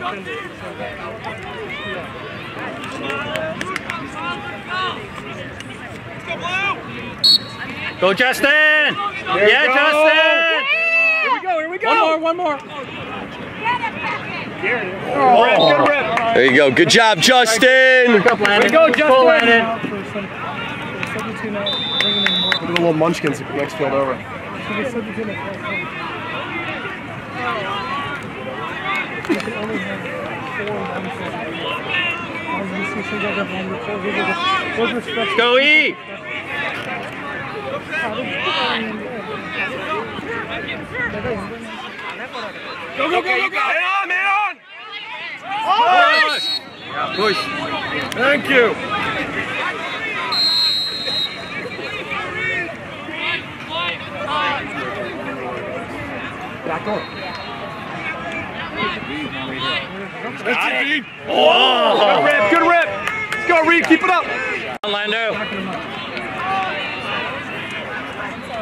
Go, Justin! Yeah, Justin! Here we go. One more. Good rip. There you go. Good job, Justin. Way to go, Justin. Look at the little munchkins next field over. Let's go eat! Go. Man on! Push! Push. Thank you. Back door. Oh! Good rip. Let's go, Reed. Keep it up. Orlando.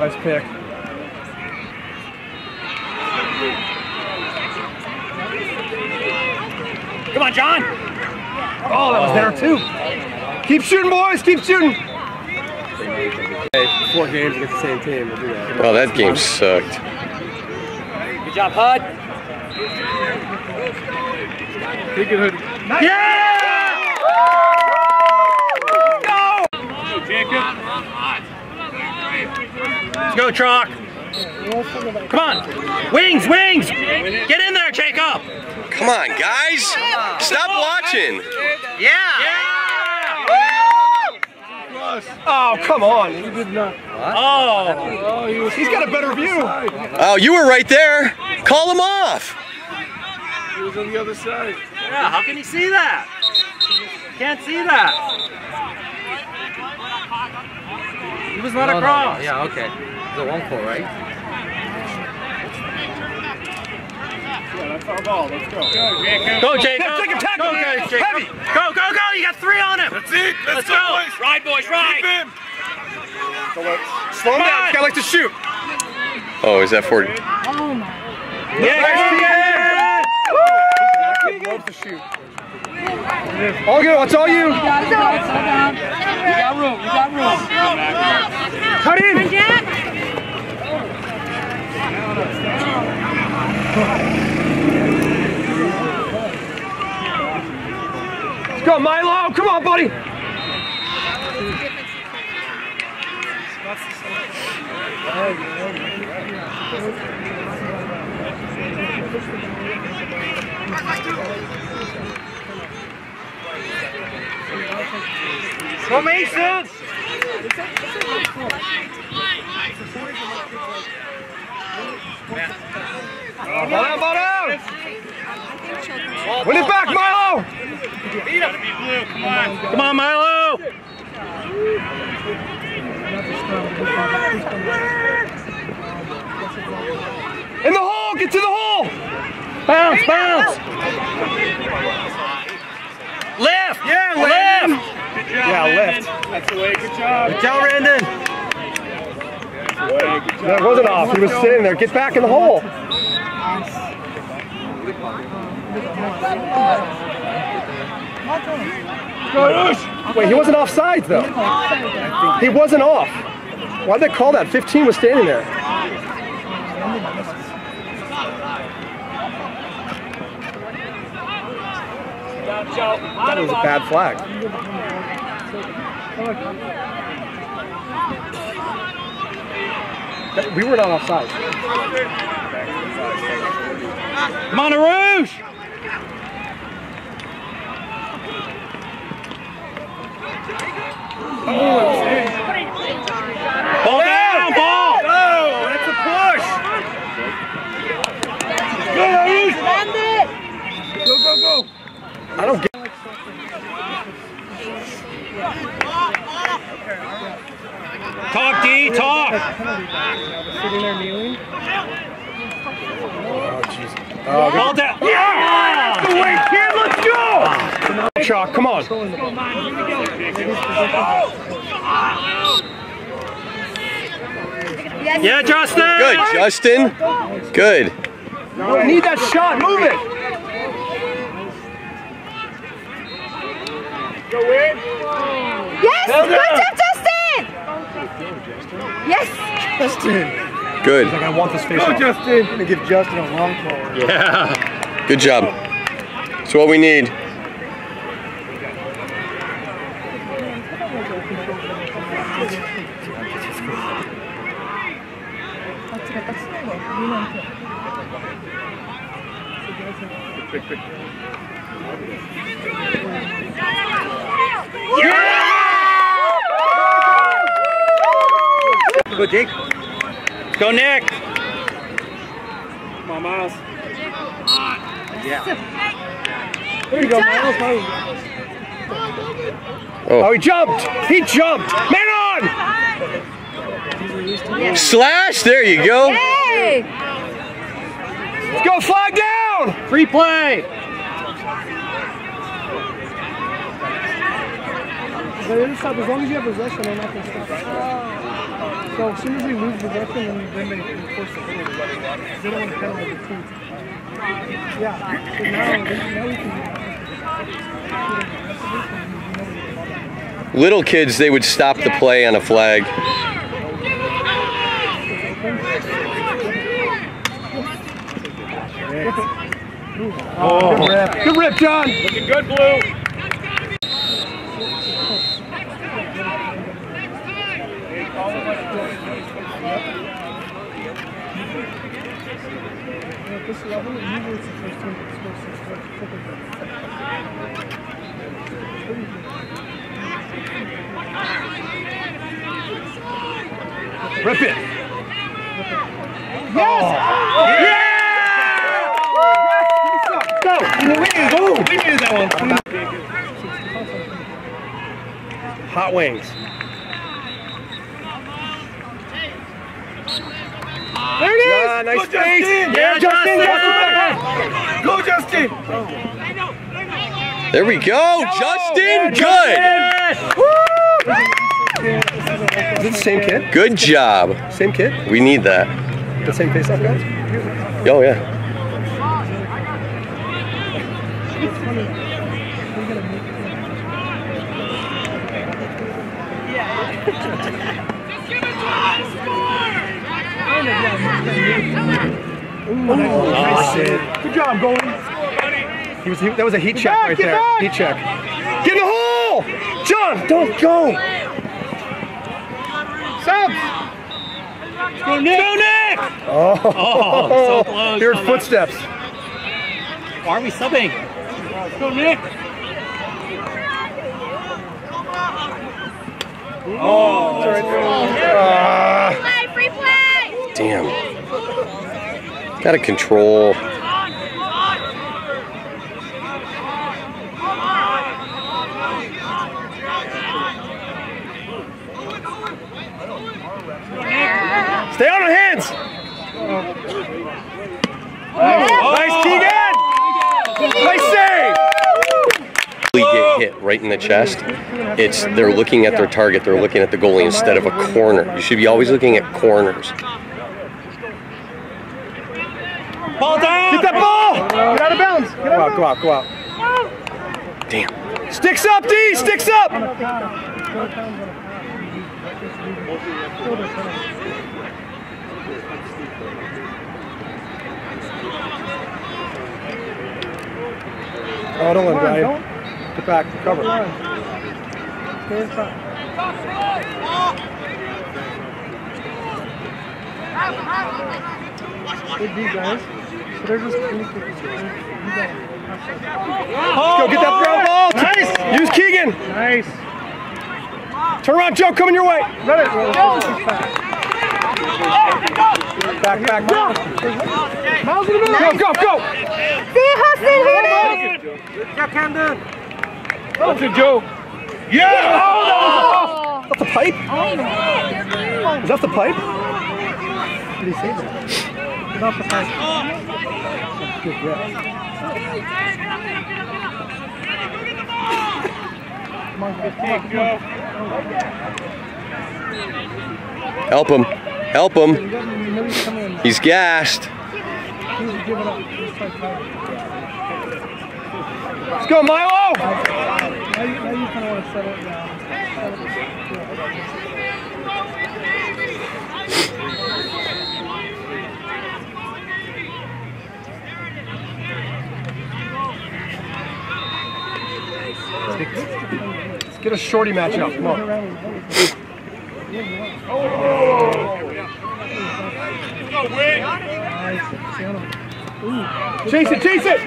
Nice pick. Come on, John. Oh, that was there too. Keep shooting, boys. Keep shooting. 4 games against the same team. We'll do that. Well, that game sucked. Good job, Hud. Take it, Hood. Yeah! Let's go, Chalk. Come on. Wings! Get in there, Jacob! Come on, guys. Stop watching. Yeah! Oh, come on. He did not. Oh! He's got a better view. Oh, you were right there. Call him off. He was on the other side. Yeah, how can he see that? Can't see that. He was not across. No. Yeah, okay. The 1-4, right? Yeah, that's our ball. Let's go. Go, Jacob. Take a tackle. Go, Jacob. Heavy. Go. You got 3 on him. That's it. Let's go. Ride, boys, ride. Slow him down. This guy likes to shoot. Oh, is that 40? Yeah. He loves to shoot. All good. It's all you. You got room. Cut in. Let's go, Milo. Come on, buddy. Go, Mason. Ball down. Win it back, Milo. Come on, Milo. In the hole. Get to the hole. Bounce. Lift. Yeah, lift. Yeah, lift. That's the way. Good job. Good job, Brandon. That wasn't off. He was sitting there. Get back in the hole. Wait, he wasn't offsides though. He wasn't off. Why'd they call that? 15 was standing there. That was a bad flag. We were not offside. Come on, Rouge. Ball down, ball. No, that's a push. Go, Rouge. Go. I don't get. Talk, D, talk. Sitting there kneeling. Oh, jeez. Ball down. Yeah! The way, kid, let's go! Chalk, come on. Yeah, Justin. Good, Justin. Good. I need that shot. Move it. Yes! Good job, Justin! Yes! Justin. Good. He's like, I want this face off. Justin. I'm going to give Justin a long call. Yeah. Good job. That's what we need. Go, Jake. Let's go, Nick. Come on, Miles. Yeah. There you go, Miles. Oh, he jumped. He jumped. Man on. Slash. There you go. Hey! Let's go, flag down. Free play. As long as you have possession, they're not going to stop. So as soon as we lose possession, then they force the goal. They don't want to penalize the team. Yeah. So now we can. Little kids, they would stop the play on a flag. Oh, good rip. Good rip, John. Looking good, Blue. At this level, usually it's the first team that scores 6 points. Rip it. Yes! Yeah! Go! We needed that one. Hot wings. There it is! Yeah, nice face. Yeah, Justin. Go, Justin. There we go. Justin, good. Is it the same kid? Good job. Same kid? We need that. The same face-off guys? Oh, yeah. Nice save. Good job, goalie. That was a heat check right there. Heat check. Get in the hole! John, don't go! Subs! Go, Nick. Oh, so close. Heard footsteps. Why are we subbing? Go, Nick. Oh, it's all right. Free play! Damn. Gotta control. Stay on our hands. Nice, Keegan. Nice save. We get hit right in the chest. They're looking at their target. They're looking at the goalie instead of a corner. You should be always looking at corners. Ball down. Get that ball. Get out of bounds! Get out of bounds! Go out. Damn. Sticks up, D. Sticks up. Oh, don't let him die. Get back. Cover. Stay in front. Good D, guys. So they're just really quick. Let's go get that ground ball. Nice. Use Keegan. Nice. Turn around, Joe. Coming your way. Let it roll. Back. Miles in the middle. Go. See, Huston, hit it! That's it, Joe. Yeah. Oh, that was off the pipe. Is that the pipe? Did he say that? Get off the pipe. Good rep. Come on, Joe. Help him. He's gassed. Let's go, Milo. Now you kind of want to settle it down. Let's get a shorty match up. Come on. Chase it, chase it!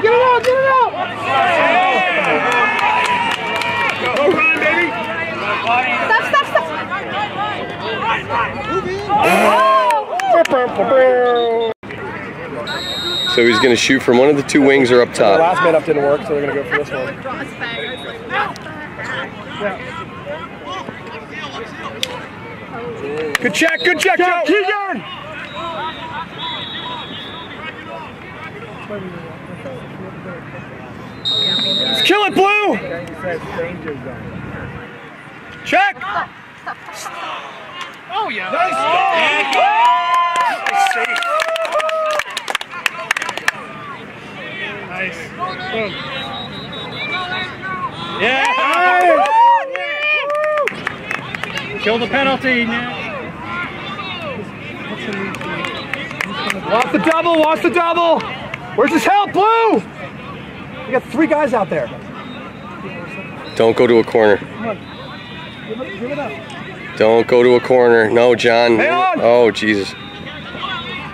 Get it out, get it out! Go run, baby! Stop. So he's going to shoot from one of the two wings or up The top. last man up didn't work, so they're going to go for this one. Good check, Joe! Keegan! Let's kill it, Blue! Check! Oh, yeah. Nice! Nice. Boom. Yeah! Kill the penalty, Nick. Watch the double! Where's his help, Blue? We got 3 guys out there. Don't go to a corner. Come on. Give it up. Don't go to a corner. No, John. Hang on. Oh, Jesus.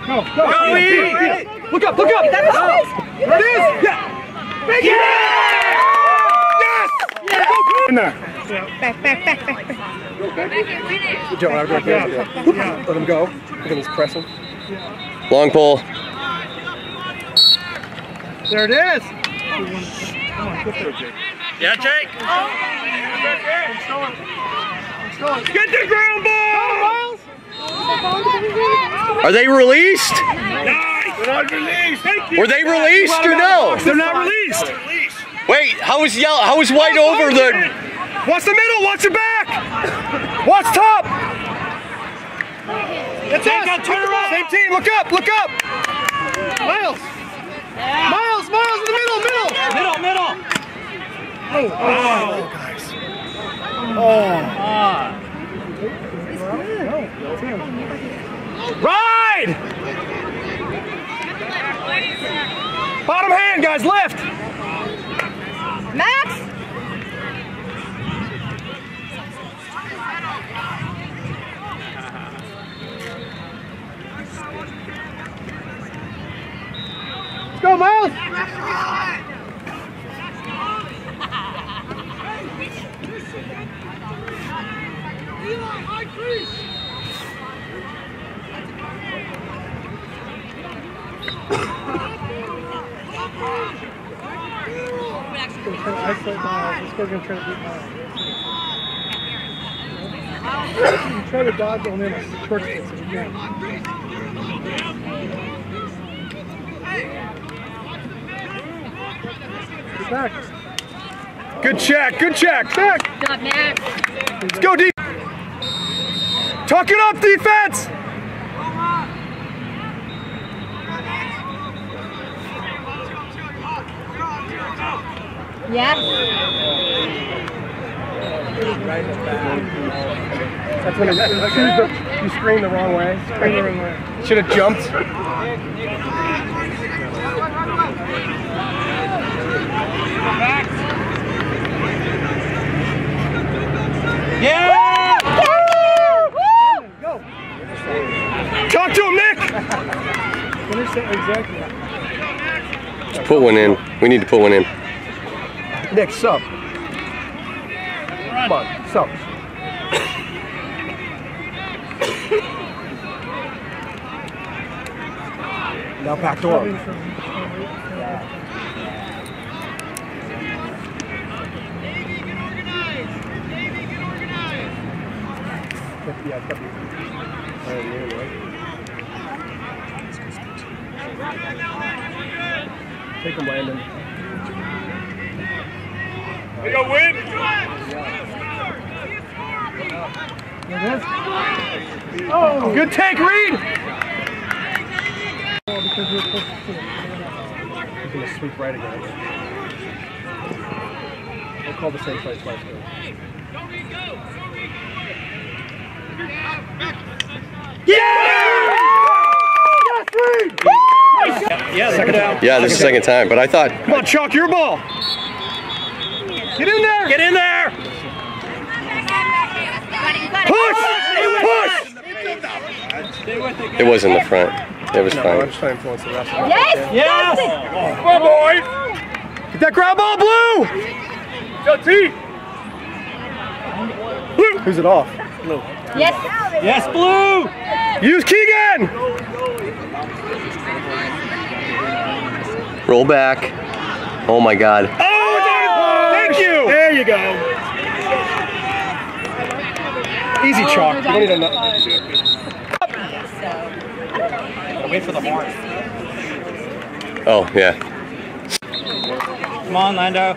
Go. Look up! There it is! Yeah! Yes! In there. Back. Good job, right there. Let him go. Look at him, he's pressing. Long pole. There it is! Yeah, Jake. Get the ground ball! Are they released? They're not released. Thank you. Were they released or no? They're not released. Wait, how was white over the... Watch the middle, watch your back! Watch top! It's us! Turn around! Same team, look up! Miles in the middle! Middle. Oh, guys. Ride! Bottom hand, guys, lift! Max. Let's go, Miles! Isolate Miles. Let's go and try to beat Miles. You try to dodge on him like short sticks if you can. Get back. Good check. Good, Max. Let's go, deep. Tuck it up, defense! Yeah. That's when you scream the wrong way. Should have jumped. Yeah! Go. Talk to him, Nick! Exactly. Let's put one in. We need to put one in. Nick, sub. Come on, sub. Now back door. Take him, Landon. They go win. Oh, good take, Reed. Because you're supposed to see it. He's going to sweep right again. We'll call the same play twice. Yeah, second down. Yeah, this is the second time, but I thought. Come on, Chuck, your ball. Get in there. Get in there. Push. It was in the front. It was I'm fine. just trying to influence the rest of it. Yes! Yes. Come on, boys. Get that ground ball, Blue. Go, T. Blue. Who's it off? Blue. Yes! Yes, Blue. Use Keegan. Roll back. Oh my God. Oh, thank you. There you go. Easy chalk. You don't need to know. Wait for the horn. Oh yeah. Come on, Lando.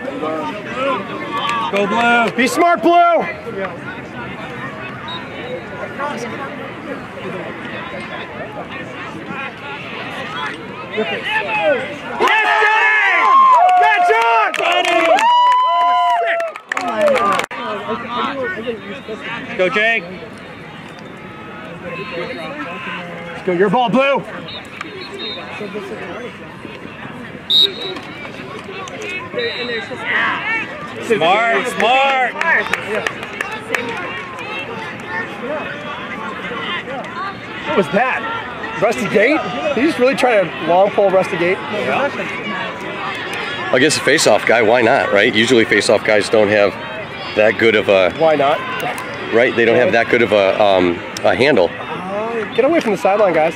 Go Blue. Be smart, Blue. Yes, Johnny! That's Go Jake. Let's go, your ball, Blue. Smart, smart. What was that? Rusty Gate? Did he just really try to long pull Rusty Gate? I guess a face-off guy. Why not? Right? Usually face-off guys don't have that good of a. Why not? Right? They don't have that good of a handle. Get away from the sideline, guys.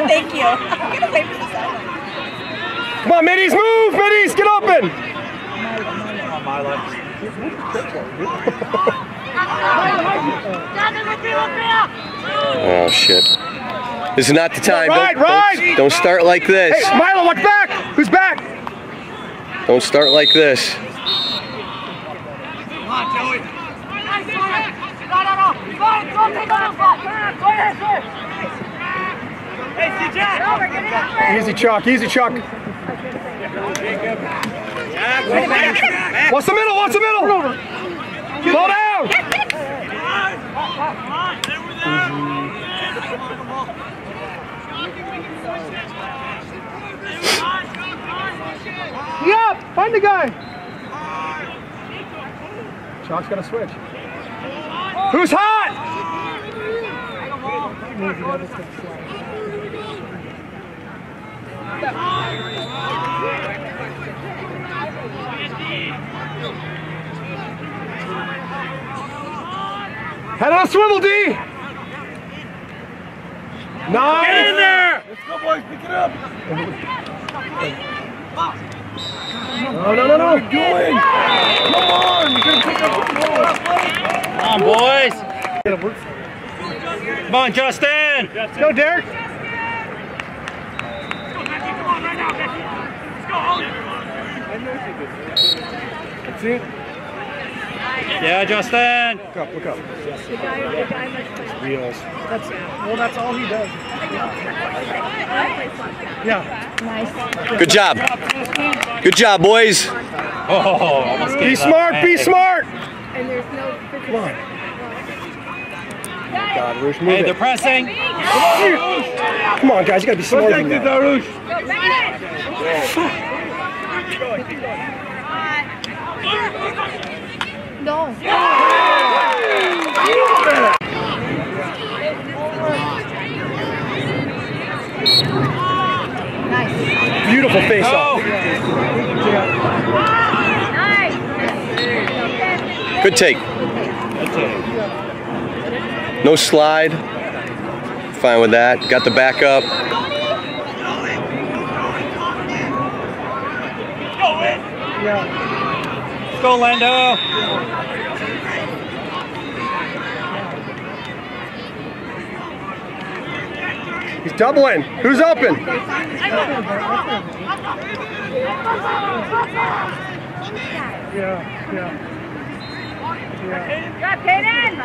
Thank you. Get away from the sideline. Come on, middies, move! Middies, get open! On my left. Oh shit! This is not the time. Ride! Don't start like this. Hey, Milo, watch back! Who's back? Don't start like this. Easy, Chuck. Easy, Chuck. What's the middle? What's the middle? Slow down! Yeah, find the guy. Chuck's got to switch. Who's hot? Head on a swivel, D! Nice! Get in there! Let's go, boys, pick it up! No! What are you doing? Come on! You're gonna pick up the ball! Come on, boys. Come on, Justin. Let's go, Derek! That's it. Yeah, Justin. Look up, look up. The guy must play. Wheels. That's all he does. Yeah. Nice. Good job. Good job, boys. Oh, almost Be smart, be smart! And there's no Come on. God, Roosh, move Hey, it. they're pressing. Come on, guys, you gotta be smarter than that. Roosh. No. Nice. Beautiful face off. Nice. Good take. No slide. Fine with that. Got the backup. Let's go, Lando. He's doubling. Who's open? Got Peyton.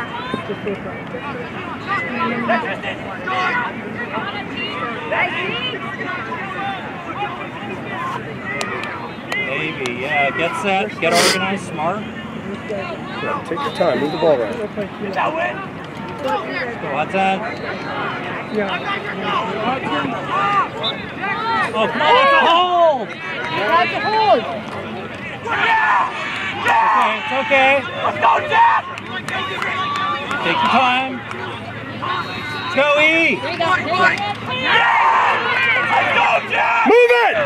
Maybe, yeah. Get set, get organized, smart. Yeah, take your time, move the ball around. What's that? Yeah. Oh, come on, that's a hold! That's a hold. It's okay. Let's go, Jack! Take your time. Let's go, E! Move it!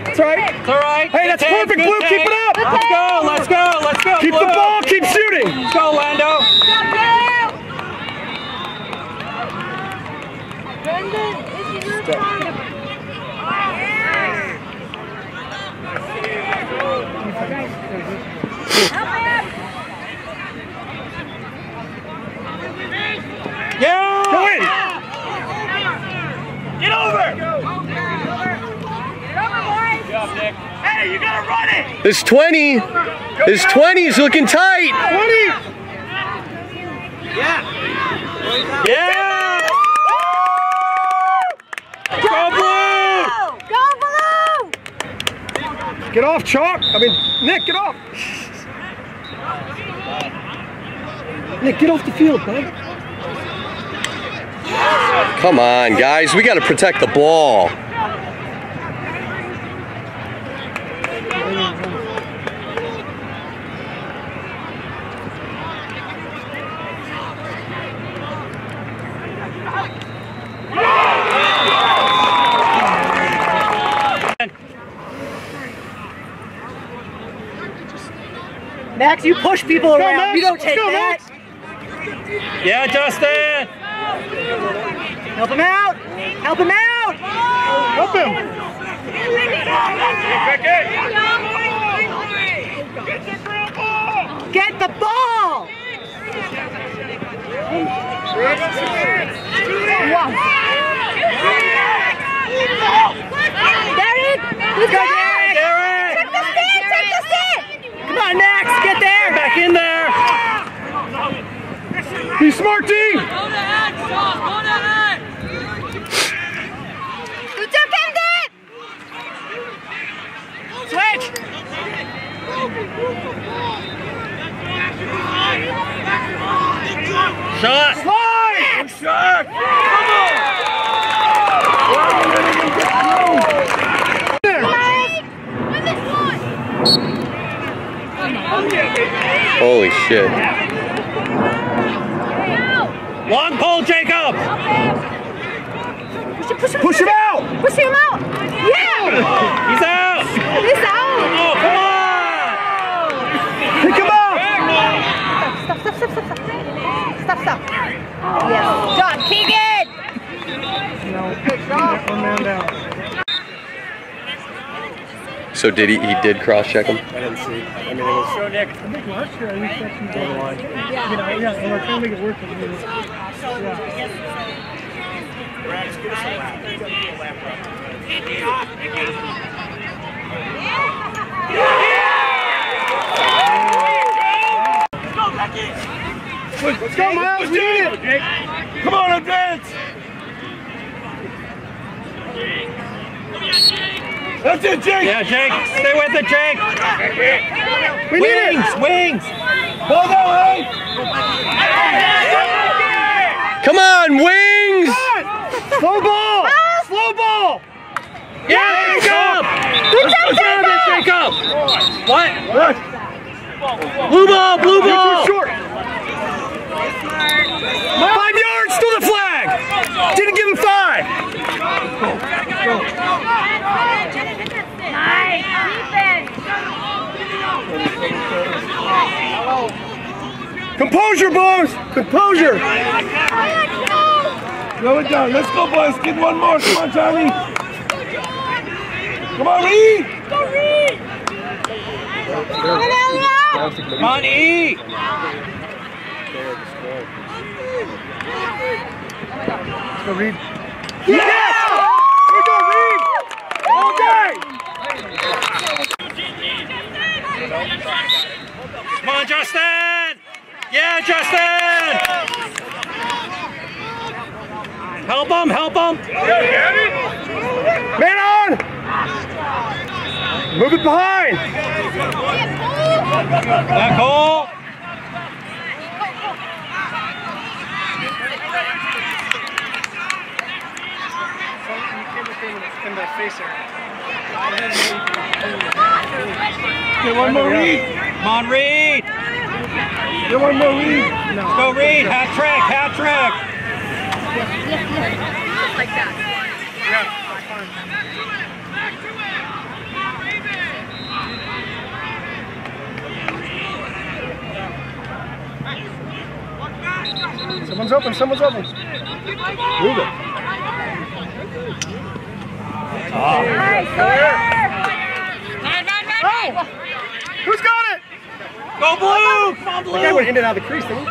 That's right. It's all right. Hey, that's perfect, Blue. Keep it up. Let's go, let's go, let's go. Keep Blue. the ball. Keep shooting. Let's go, Lando. Brendan, this is your time. Yeah! Go in. Get over! Hey, you gotta run it! This 20. This 20 is looking tight. 20. Yeah! Go Blue! Go Blue! Get off, Chalk. I mean, Nick, get off. Nick, get off the field, bud. Come on, guys. We got to protect the ball. Max, you push people Let's go, around. Max. You don't Let's take go, that. Max. Yeah, Justin! Help him out. Help him out. Help him. Get the ball. Derek! Good Go, job! Derek. Check the stick! Check the stick! Come on, Max. Get there. Back in there! Be smart, D. Du took him, Dad! Switch. Shot! Slide. Shot! Holy shit. Long pole, Jacob! Push him out. Push him out! Yeah! He's out! He's out! Oh, come on! Pick him up. Stop, stop, stop, stop, stop. Stop, stop. Yes. John, Keegan! No. One man down. So did he did cross-check him? I didn't see. I mean, it was. Go, Nick. I think last year I reached that from the line. Yeah, and we're trying to make it work. Yeah. Let's go, Miles. We need it. Come on, advance. That's it, Jake. Yeah, Jake. Stay with it, Jake. We need it. Wings! Ball down, hey. Come on, Wings! Slow ball. Slow ball. Yeah, Jacob! Good job, Jacob! What? What? Blue ball, blue Too ball! short. 5 yards, still the flag. Didn't give him 5. Nice defense! Composure, boys. Composure. Slow it down. Let's go, boys. Get one more. Come on, Charlie. Come on, Reed. Come on, E! Let's go, Reed. Yes! Here we go, Reed. All day. Come on, Justin! Yeah, Justin! Help him, help him. Man on! Move it behind! Back hole. In the face area. Get one more read. Come on, Reed. Get one more read. No. Go, Reed. Hat trick, hat trick. Like that. Yeah. Someone's open, someone's open. Move it. Nice, Who's got it? Go, Blue. Come on, The guy Blue. went in and out of the crease, didn't he?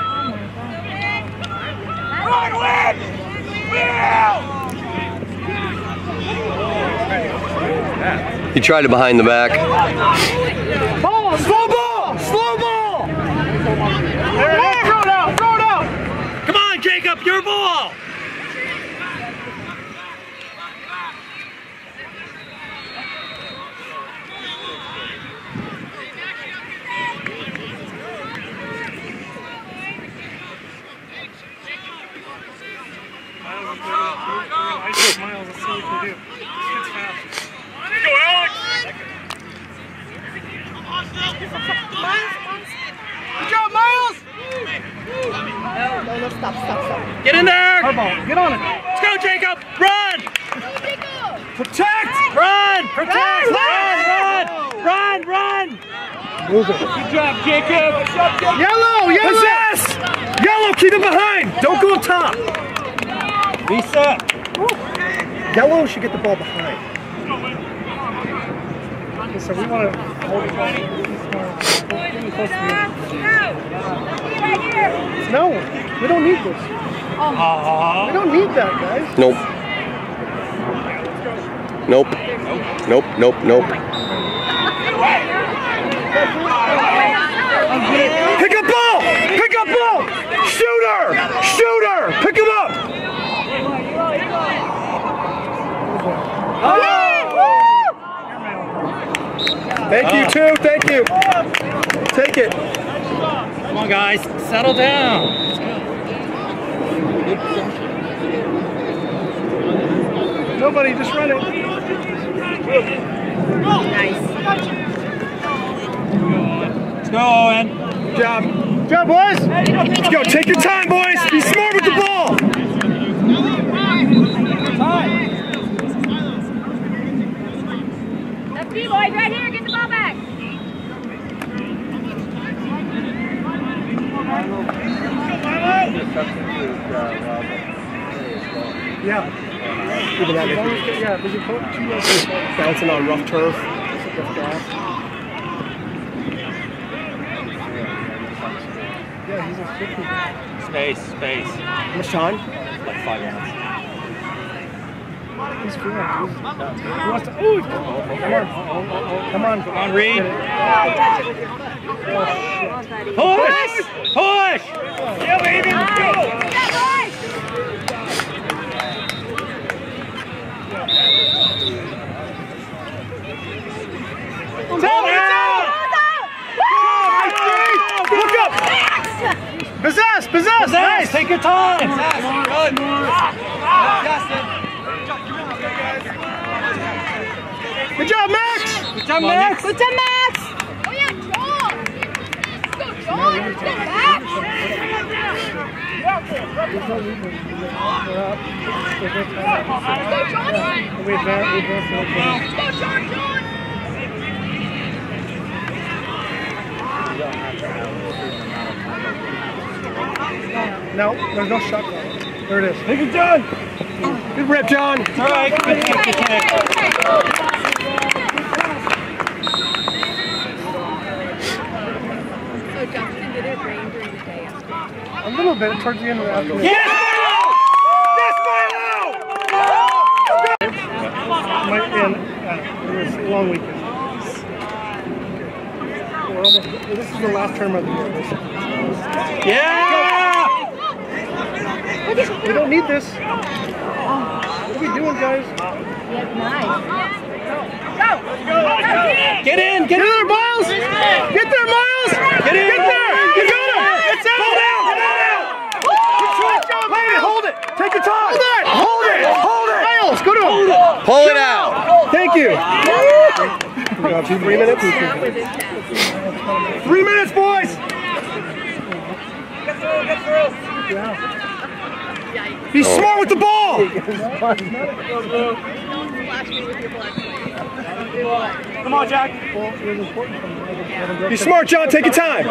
He tried it behind the back. Ball! Slow ball! Slow ball! There, throw it out! Throw it out! Come on, Jacob, your ball. Miles, let's see what we can do. It's fast. Go, Alex. Good job, Miles! No, stop. Get in there. Hardball, get on it. Let's go, Jacob. Run. Protect! Run. Protect. Run. Move it. Good job, Jacob. Yellow! Yellow! Possess! Yellow, keep it behind! Don't go up top! Reset. Yellow should get the ball behind. Okay, so we want to hold it close to the No, we don't need this. We don't need that, guys. Nope. Pick up ball! Pick up ball! Shooter! Shooter! Pick him up! Thank you, too. Thank you. Take it. Come on, guys. Settle down. Nobody, just run it. Nice. Let's go, Owen. Good job. Good job, boys. Let's go. Take your time, boys. Be smart with the ball. Let's see, boys, right here. Get the ball back. Yeah. Even that, Yeah, there's a coach. bouncing on rough turf. Yeah, he's a 50. Space. How much time? Like 5 minutes. He's free. He wants to. Ooh! Come on. Come on, Reed. Oh, Push! Yeah, baby, let's go! Look up! Possess! Nice! Take your time! Good job, Max! Good job, Max! Oh, yeah, John! Let's go, John! Let's go, Max! Let's go, Johnny! We advance. Let's go, John! No, there's no shot clock. There it is. Take it, John! Good rip, John! All right, good kick. So Justin did it rain during the day after. A little bit towards the end of the afternoon. Yes, It was a long weekend. We're almost, this is the last term of the year. Yeah! We don't need this. guys. Nice. Get in, get there, Miles! Get there, Miles! Get in! Get there! You got him! It's out! Hold out! Hold it! Hold it! Take your time! Hold it! Hold it! Miles, go to him! Pull it out. Thank you. 3 minutes? 3 minutes, boys! Be smart with the ball! Come on, Jack. Be smart, John. Take your time.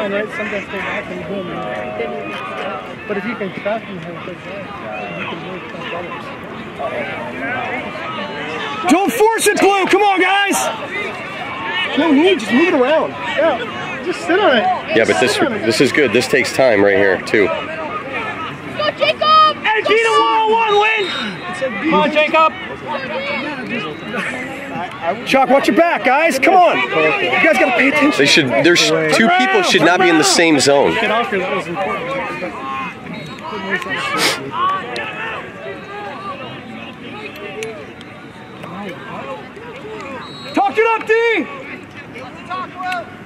But if you can track him, you can really track others. Don't force it, Blue. Come on, guys. No need. Just move it around. Yeah, just sit on it. Yeah, but this is good. This takes time right here too. Go, Jacob! And beat a 1-on-1 win. Come on, Jacob. Chuck, watch your back, guys. Come on. You guys got to pay attention. They should. There's two people should not be in the same zone. Get off here, that was important. Talk it up, D.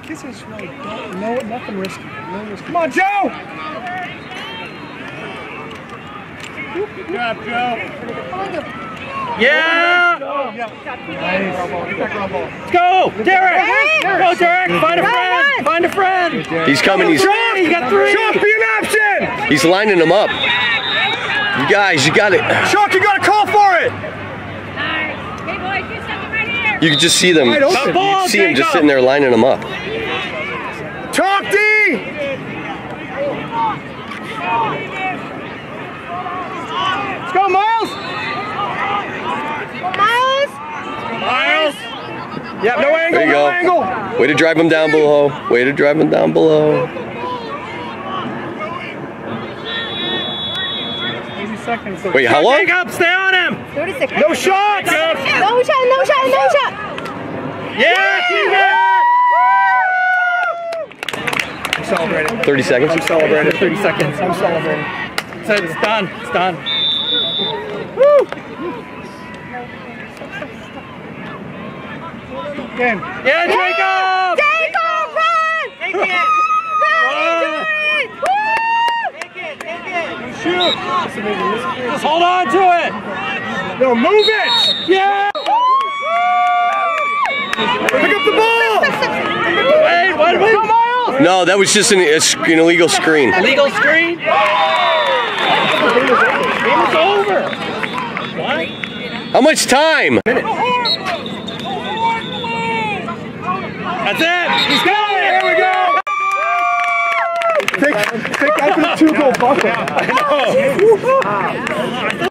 Kiss is really no, nothing risky. No risky. Come on, Joe. Good job, Joe. Yeah. Let's go, Derek. Go, Derek. Find a friend. Find a friend. He's coming. He's You got 3. Chuck, be an option. he's lining them up. You guys, you got it. Chuck, you got to call for it. Hey, boys, do something right here. You can just see them. Wide open. You see him just sitting there lining them up. Talk, D. Let's go, Miles. Miles. Yeah, no angle, There you no go. angle. Way to drive him down below. Way to drive him down below. 80 seconds. Wait, how long? Jacob, stay on him. 30 seconds. No shots. No shot, no shot, no shot. Yeah, keep it. I'm celebrating. 30 seconds. I'm celebrating. 30 seconds. I'm celebrating. So it's done. It's done. Game. Yeah, Jacob. Jacob, run! Take it. Shoot. Just hold on to it. No, move it. Yeah. Pick up the ball. Wait, what? Wait. No, that was just an illegal screen. Legal screen. Game is over. What? How much time? That's it. He's got it. There we go. Take that for the 2-goal bucket. I know.